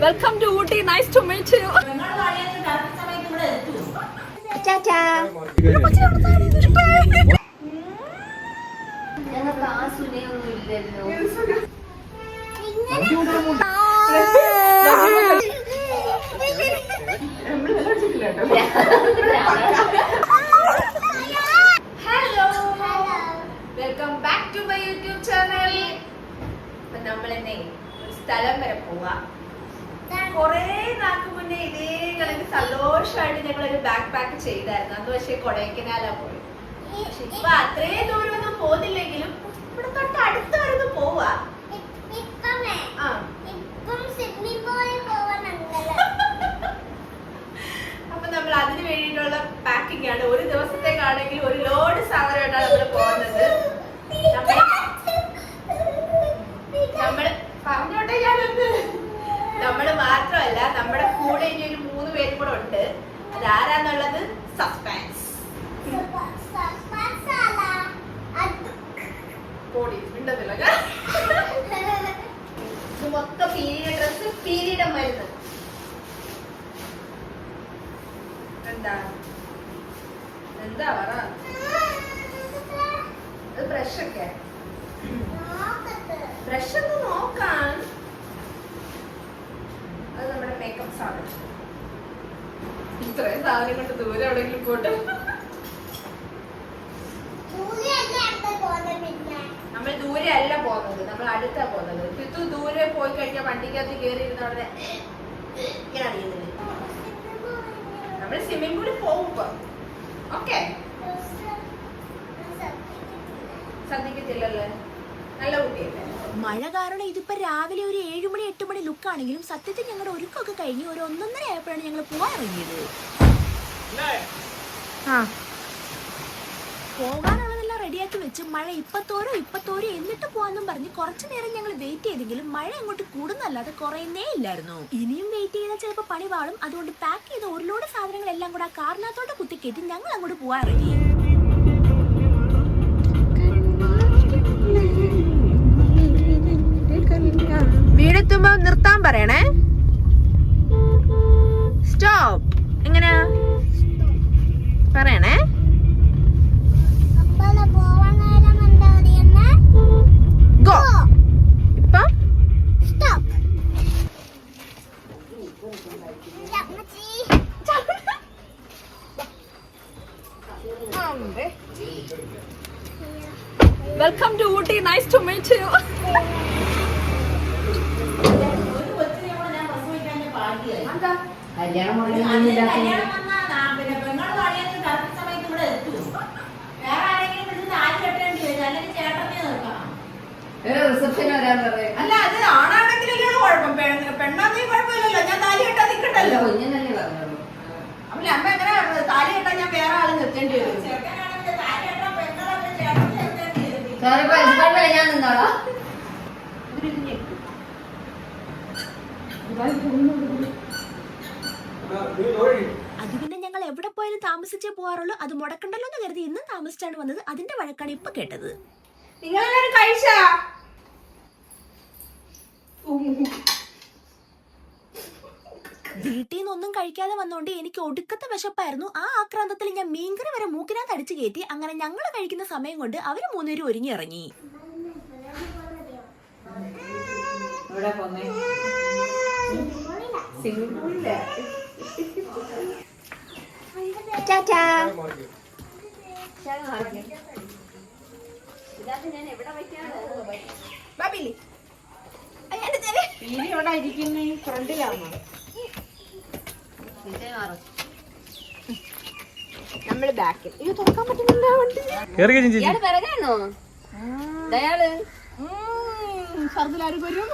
Welcome to Ooty. Nice to meet you. Cha-cha. Hello. Welcome back to my YouTube channel. നമ്മൾ എന്നെ സ്ഥലം വരെ പോവാ. കൊറേ നാൾക്ക് മുന്നേ ഇതേ കണക്ക് സന്തോഷമായിട്ട് ഞങ്ങൾ ഒരു ബാക്ക് പാക്ക് ചെയ്തായിരുന്നു. അത് പക്ഷേ കൊടൈക്കനാലാ പോയി. പക്ഷെ ഇപ്പൊ അത്രയും ദൂരം ഒന്നും പോകുന്നില്ലെങ്കിലും ഇവിടെ തൊട്ട് അടുത്ത് വരെ പോവാ. അപ്പൊ നമ്മൾ അതിന് വേണ്ടിയിട്ടുള്ള പാക്കിംഗ് ആണ്. ഒരു ദിവസത്തേക്കാണെങ്കിൽ ഒരു ലോഡ് സാധനമായിട്ടാണ് നമ്മൾ പോകുന്നത്. നമ്മള് പറഞ്ഞോട്ടെ ഞാനൊന്ന്. നമ്മള് മാത്രമല്ല, നമ്മുടെ കൂടെ ഇനി ഒരു 3 പേരും കൂടെ ഉണ്ട്. അതാരാന്നുള്ളത് സസ്പെൻസ്. ഇത് മൊത്തം പീരിയഡ് ഡ്രസ്, പീരിയഡ് മരുന്ന്. എന്താ എന്താ പറ? അത് ബ്രഷൊക്കെ ബ്രഷ് ഒന്ന് നോക്കാൻ. അത് നമ്മുടെ മേക്കപ്പ് സാധനം. ഇത്രയും സാധനം കൊണ്ട് ദൂരെ എവിടെയെങ്കിലും പോട്ടെ. നമ്മൾ ദൂരെ അല്ല പോകുന്നത്, നമ്മൾ അടുത്താ പോകുന്നത്. പിത്തു ദൂരെ പോയി കഴിഞ്ഞാൽ വണ്ടിക്കകത്ത് കയറി ഇരുന്ന അവിടെ ഇങ്ങനെ അറിയുന്നില്ല. നമ്മൾ സ്വിമ്മിംഗ് പൂളിൽ പോകുമ്പോ ഓക്കെ ശ്രദ്ധിക്കത്തില്ലല്ലേ. നല്ല കുട്ടിയല്ലേ. മഴ കാരണം ഇതിപ്പോ രാവിലെ ഒരു 7 മണി 8 മണി ലുക്ക് ആണെങ്കിലും സത്യത്തിൽ ഞങ്ങളുടെ ഒരുക്കൊക്കെ കഴിഞ്ഞ് ഒരു 1:30 ആയപ്പോഴാണ് ഞങ്ങൾ പോകാൻ ഇറങ്ങിയത്. പോകാനുള്ളതെല്ലാം റെഡിയാക്കി വെച്ച് മഴ ഇപ്പത്തോരോ എന്നിട്ട് പോവാന്നും പറഞ്ഞ് കുറച്ചു നേരം ഞങ്ങൾ വെയിറ്റ് ചെയ്തെങ്കിലും മഴ അങ്ങോട്ട് കൂടുന്നല്ലാതെ കുറയുന്നേ ഇല്ലായിരുന്നു. ഇനിയും വെയിറ്റ് ചെയ്താൽ ചിലപ്പോൾ പണി പാളും. അതുകൊണ്ട് പാക്ക് ചെയ്ത ഒരു ലോഡ് സാധനങ്ങളെല്ലാം കൂടെ ആ കാറിനകത്തോട്ട് കുത്തിക്കയറ്റി ഞങ്ങൾ അങ്ങോട്ട് പോകാൻ ഇറങ്ങി. വീടെത്തുമ്പോ നിർത്താൻ പറയണേ. സ്റ്റോപ്പ് എങ്ങനെയാ പറയണേ. ഗോ. ഇപ്പൊ welcome to Ooty. Nice to meet you. അല്ല, അത് ആണാണെങ്കിലല്ലേ കുഴപ്പം, പെണ്ണാണെങ്കിൽ കുഴപ്പമില്ലല്ലോ. ഞാൻ താലി കെട്ടാൻ നിൽക്കണ്ടല്ലോ. അല്ല, അമ്മ എങ്ങനെ താലി കെട്ടാൻ ഞാൻ വേറെ ആള് നിർത്തേണ്ടി വരും? ഞാൻ നിന്നോളാ. അത് പിന്നെ ഞങ്ങൾ എവിടെ പോയാലും താമസിച്ചേ പോകാറുള്ളൂ. അത് മുടക്കണ്ടല്ലോ എന്ന് കരുതി ഇന്നും താമസിച്ചാണ് വന്നത്. അതിന്റെ വഴക്കാണ് ഇപ്പൊ കേട്ടത്. നിങ്ങളെല്ലാരും കഴിച്ചാ? വീട്ടിൽ നിന്നൊന്നും കഴിക്കാതെ വന്നോണ്ട് എനിക്ക് ഒടുക്കത്തെ വിശപ്പായിരുന്നു. ആ ആക്രാന്തത്തിൽ ഞാൻ മീൻകറി വരെ മൂക്കിനകത്ത് അടിച്ചു കയറ്റി. അങ്ങനെ ഞങ്ങൾ കഴിക്കുന്ന സമയം കൊണ്ട് അവര് 3 പേരും ഒരുങ്ങി ഇറങ്ങി. നമ്മള് ബാക്കിൽ. ഇത് തുറക്കാൻ പറ്റുന്നില്ല വണ്ടി. പിറകാണോ ദയാള്? സർദിലാരും വരും.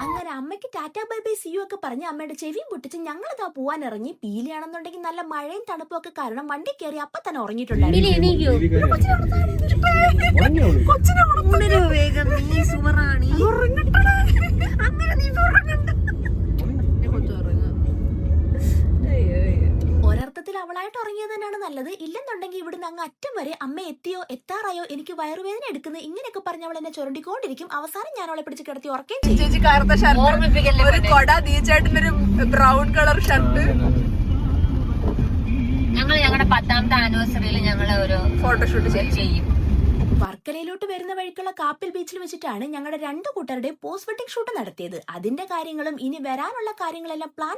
അങ്ങനെ അമ്മയ്ക്ക് tata bye bye see you ഒക്കെ പറഞ്ഞ് അമ്മയുടെ ചെവിയും പൊട്ടിച്ച് ഞങ്ങളിതാ പോവാൻ ഇറങ്ങി. പീലിയാണെന്നുണ്ടെങ്കിൽ നല്ല മഴയും തണുപ്പും ഒക്കെ കാരണം വണ്ടി കയറി അപ്പൊ തന്നെ ഉറങ്ങിയിട്ടുണ്ടായിരുന്നു. കൊച്ചിനെ ഉണർത്തണോ വേഗം, നീ സുമറാണി അങ്ങനെ നീ ഉറങ്ങണ്ട. ഒരർത്ഥത്തിൽ അവളായിട്ട് ഉറങ്ങിയത് തന്നെയാണ് നല്ലത്. ഇല്ലെന്നുണ്ടെങ്കിൽ ഇവിടുന്ന് അങ്ങ് അറ്റം വരെ അമ്മ എത്തിയോ എത്താറായോ എനിക്ക് വയറുവേദന എടുക്കുന്നത് ഇങ്ങനെയൊക്കെ പറഞ്ഞ് അവൾ എന്നെ ചുരണ്ടിക്കൊണ്ടിരിക്കും. അവസാനം ഞാൻ അവളെ പിടിച്ച് കിടത്തി ഉറക്കുകയും ചെയ്യും. ചേച്ചി കറുത്ത ഷർട്ട്, ഒരു കൊട, ദീചേട്ടന്റെ ഒരു ബ്രൗൺ കളർ ഷർട്ട്. ഞങ്ങൾ ഞങ്ങളുടെ 10ാമത്തെ ആനിവേഴ്സറിയിൽ ഞങ്ങൾ ഒരു ഫോട്ടോഷൂട്ട് ചെയ്യും. വർക്കലയിലോട്ട് വരുന്ന വഴിക്കുള്ള കാപ്പിൽ ബീച്ചിൽ വെച്ചിട്ടാണ് ഞങ്ങളുടെ 2 കൂട്ടരുടെ പോസ്റ്റ് വെഡിങ് ഷൂട്ട് നടത്തിയത്. അതിന്റെ കാര്യങ്ങളും ഇനി വരാനുള്ള കാര്യങ്ങളെല്ലാം പ്ലാൻ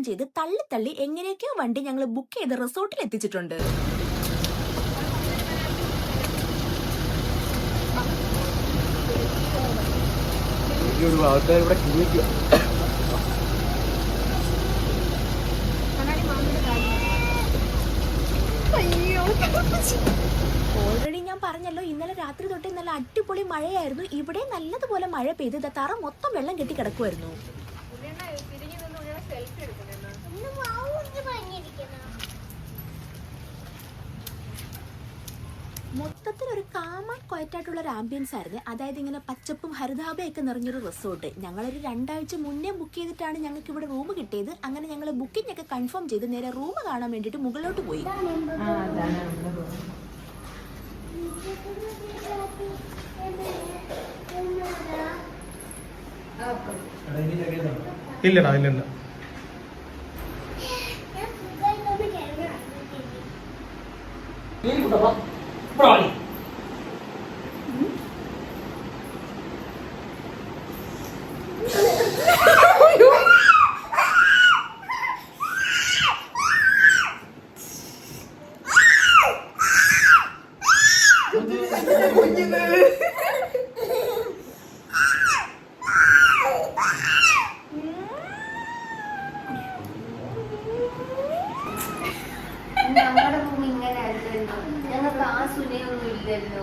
ചെയ്ത് തള്ളി എങ്ങനെയൊക്കെയോ വണ്ടി ഞങ്ങൾ ബുക്ക് ചെയ്ത് റിസോർട്ടിൽ എത്തിച്ചിട്ടുണ്ട്. ഓൾറെഡി ഞാൻ പറഞ്ഞല്ലോ, ഇന്നലെ രാത്രി തൊട്ട് നല്ല അടിപൊളി മഴയായിരുന്നു. ഇവിടെ നല്ലതുപോലെ മഴ പെയ്ത് തറ മൊത്തം വെള്ളം കെട്ടി കിടക്കുമായിരുന്നു. മൊത്തത്തിൽ ഒരു കാമാൻ ക്വയറ്റായിട്ടുള്ള ഒരു ആംബിയൻസ് ആയിരുന്നു. അതായത് ഇങ്ങനെ പച്ചപ്പും ഹരിതാപയൊക്കെ നിറഞ്ഞൊരു റിസോർട്ട്. ഞങ്ങളൊരു 2 ആഴ്ച മുന്നേ ബുക്ക് ചെയ്തിട്ടാണ് ഞങ്ങൾക്ക് ഇവിടെ റൂം കിട്ടിയത്. അങ്ങനെ ഞങ്ങൾ ബുക്കിംഗ് ഒക്കെ കൺഫേം ചെയ്ത് നേരെ റൂം കാണാൻ വേണ്ടിയിട്ട് മുകളിലോട്ട് പോയി. ഇല്ലടാ ഇല്ല. ഞങ്ങളുടെ റൂം ഇങ്ങനെ അല്ലല്ലോ. ഞങ്ങൾക്ക് ആ സുനയൊന്നും ഇല്ലല്ലോ.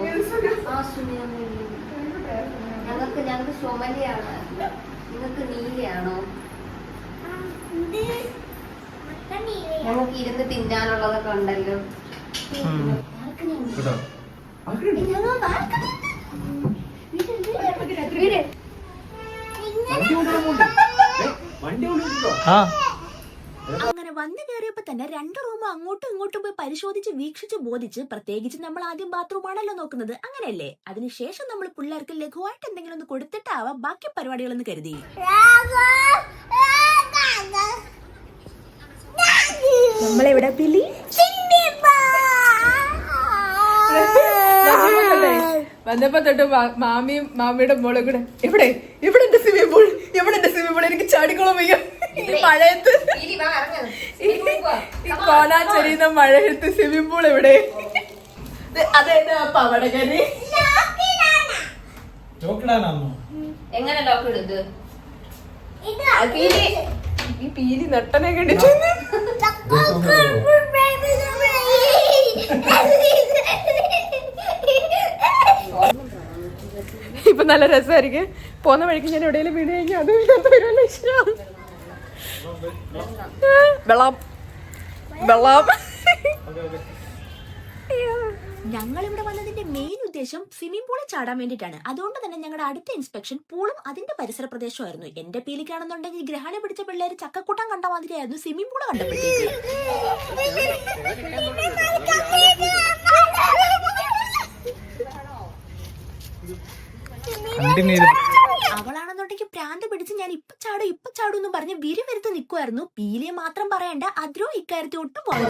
ഞങ്ങൾക്ക് ചുമലയാണ്. നിങ്ങൾക്ക് നീലയാണോ? ഞങ്ങൾക്ക് ഇരുന്ന് തിന്നാനുള്ളതൊക്കെ ഉണ്ടല്ലോ. അങ്ങനെ വന്നു കയറിയപ്പോ തന്നെ 2 റൂം അങ്ങോട്ടും ഇങ്ങോട്ടും പോയി പരിശോധിച്ച് വീക്ഷിച്ച് ബോധിച്ച്, പ്രത്യേകിച്ച് നമ്മൾ ആദ്യം ബാത്റൂമാണല്ലോ നോക്കുന്നത്, അങ്ങനെയല്ലേ? അതിനുശേഷം നമ്മൾ പിള്ളേർക്ക് ലഘുവായിട്ട് എന്തെങ്കിലും ഒന്ന് കൊടുത്തിട്ടാവാം ബാക്കി പരിപാടികളെന്ന് കരുതി. നമ്മളെവിടെ പിലി വന്നപ്പോ തൊട്ട് മാമിയും മാമിയുടെ മോളും കൂടെ ഇവിടെ എന്റെ സ്വിമ്മിംഗ് പൂൾ, എനിക്ക് ചാടിക്കോളം വയ്യ ഈ മഴയത്ത്, ഈ കോനാച്ചെരിയുന്ന മഴയത്ത് സ്വിമ്മിംഗ് പൂൾ എവിടെ? അതെന്നാ പവടകരി എങ്ങനെ ലോക്ക് ഇടുന്നത്? ഈ പീലി നട്ടനെ കണ്ടിട്ട് ഇപ്പൊ നല്ല രസമായിരിക്കും. പോന്ന വഴിക്ക് ഞാൻ എവിടെയെങ്കിലും വീട് കഴിഞ്ഞാൽ അത് വരുമല്ലോ. ഇഷ്ടം വെള്ളം. ഞങ്ങൾ ഇവിടെ വന്നതിന്റെ മെയിൻ ഉദ്ദേശം സ്വിമ്മിംഗ് പൂളിൽ ചാടാൻ വേണ്ടിയിട്ടാണ്. അതുകൊണ്ട് തന്നെ ഞങ്ങളുടെ അടുത്ത ഇൻസ്പെക്ഷൻ പൂളും അതിന്റെ പരിസര പ്രദേശമായിരുന്നു. എന്റെ പീലിക്കാണെന്നുണ്ടെങ്കിൽ ഗ്രഹണം പിടിച്ച പിള്ളേര് ചക്കക്കൂട്ടം കണ്ട മാതിരിയായിരുന്നു സ്വിമ്മിംഗ് പൂള് കണ്ടപ്പോഴത്തേക്ക്. അവളാണെന്നുണ്ടെങ്കിൽ പ്രാന്ത് പിടിച്ച് ഞാൻ ഇപ്പൊ ചാടും എന്ന് പറഞ്ഞ് വിരുവരുത്ത് നിൽക്കുമായിരുന്നു. പീലിയെ മാത്രം പറയണ്ട, അതിരോ ഇക്കാര്യത്തിൽ ഒട്ടും പോകുന്നു.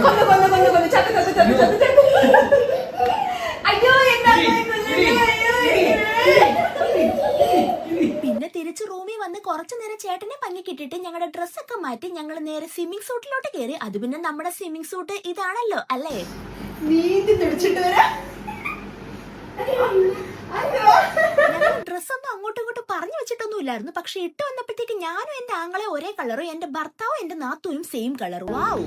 പിന്നെ തിരിച്ച് റൂമിൽ വന്ന് കുറച്ചു നേരം ചേട്ടനെ പങ്ങിക്കിട്ടിട്ട് ഞങ്ങളുടെ ഡ്രസ്സൊക്കെ മാറ്റി ഞങ്ങൾ നേരെ സ്വിമ്മിംഗ് സൂട്ടിലോട്ട് കയറി. അത് പിന്നെ നമ്മുടെ സ്വിമ്മിംഗ് സൂട്ട് ഇതാണല്ലോ അല്ലേ? നീന്തി തുടിച്ചിട്ട് വരാം. ഡ്രസ്സൊന്നും അങ്ങോട്ടും ഇങ്ങോട്ടും പറഞ്ഞു വെച്ചിട്ടൊന്നും ഇല്ലായിരുന്നു. പക്ഷെ ഇട്ട് വന്നപ്പോഴത്തേക്ക് ഞാനും എന്റെ ആങ്ങളെ ഒരേ കളറും എന്റെ ഭർത്താവും എന്റെ നാത്തൂനും സെയിം കളറും. വാവ്.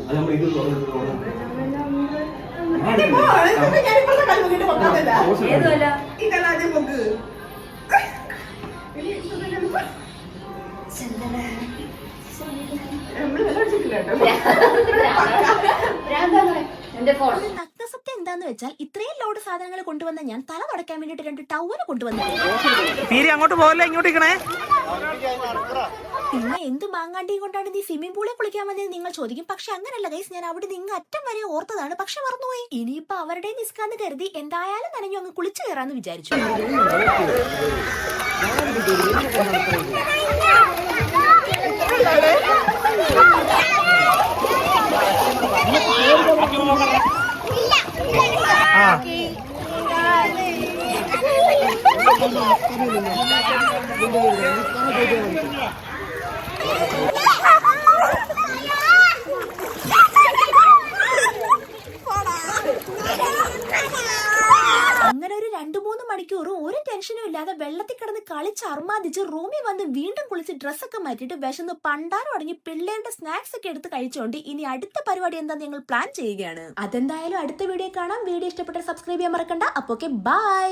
നഗ്നസത്യം എന്താന്ന് വെച്ചാൽ ഇത്രയും ലോഡ് സാധനങ്ങൾ കൊണ്ടുവന്ന ഞാൻ തല തുടയ്ക്കാൻ വേണ്ടിട്ട് 2 ടവല് കൊണ്ടുവന്നു. അങ്ങോട്ട് പോകല്ലേ, ഇങ്ങോട്ട് ഇരിക്കണേ. പിന്നെ എന്ത് മാങ്ങാണ്ടിയും കൊണ്ടാണ് നീ സ്വിമ്മിംഗ് പൂളിൽ കുളിക്കാൻ വന്നത് നിങ്ങൾ ചോദിക്കും. പക്ഷെ അങ്ങനല്ല ഗൈസ്, ഞാൻ അവിടെ നിന്ന് അറ്റം വരെ ഓർത്തതാണ്, പക്ഷെ മറന്നുപോയി. ഇനിയിപ്പോ അവരുടെ നിസ്കാന്ന് കരുതി എന്തായാലും നനഞ്ഞു അങ്ങ് കുളിച്ചു കയറാന്ന് വിചാരിച്ചു. അങ്ങനെ ഒരു 2-3 മണിക്കൂർ ഒരു ടെൻഷനും ഇല്ലാതെ വെള്ളത്തിൽ കിടന്ന് കളിച്ച് അർമാദിച്ച് റൂമിൽ വന്ന് വീണ്ടും കുളിച്ച് ഡ്രസ്സൊക്കെ മാറ്റിയിട്ട് വിശന്ന് പണ്ടാരം അടങ്ങി പിള്ളേരുടെ സ്നാക്സ് ഒക്കെ എടുത്ത് കഴിച്ചുകൊണ്ട് ഇനി അടുത്ത പരിപാടി എന്താ ഞങ്ങൾ പ്ലാൻ ചെയ്യുകയാണ്. അതെന്തായാലും അടുത്ത വീഡിയോ കാണാം. വീഡിയോ ഇഷ്ടപ്പെട്ട സബ്സ്ക്രൈബ് ചെയ്യാൻ മറക്കണ്ട. അപ്പൊ ഓക്കെ, ബൈ.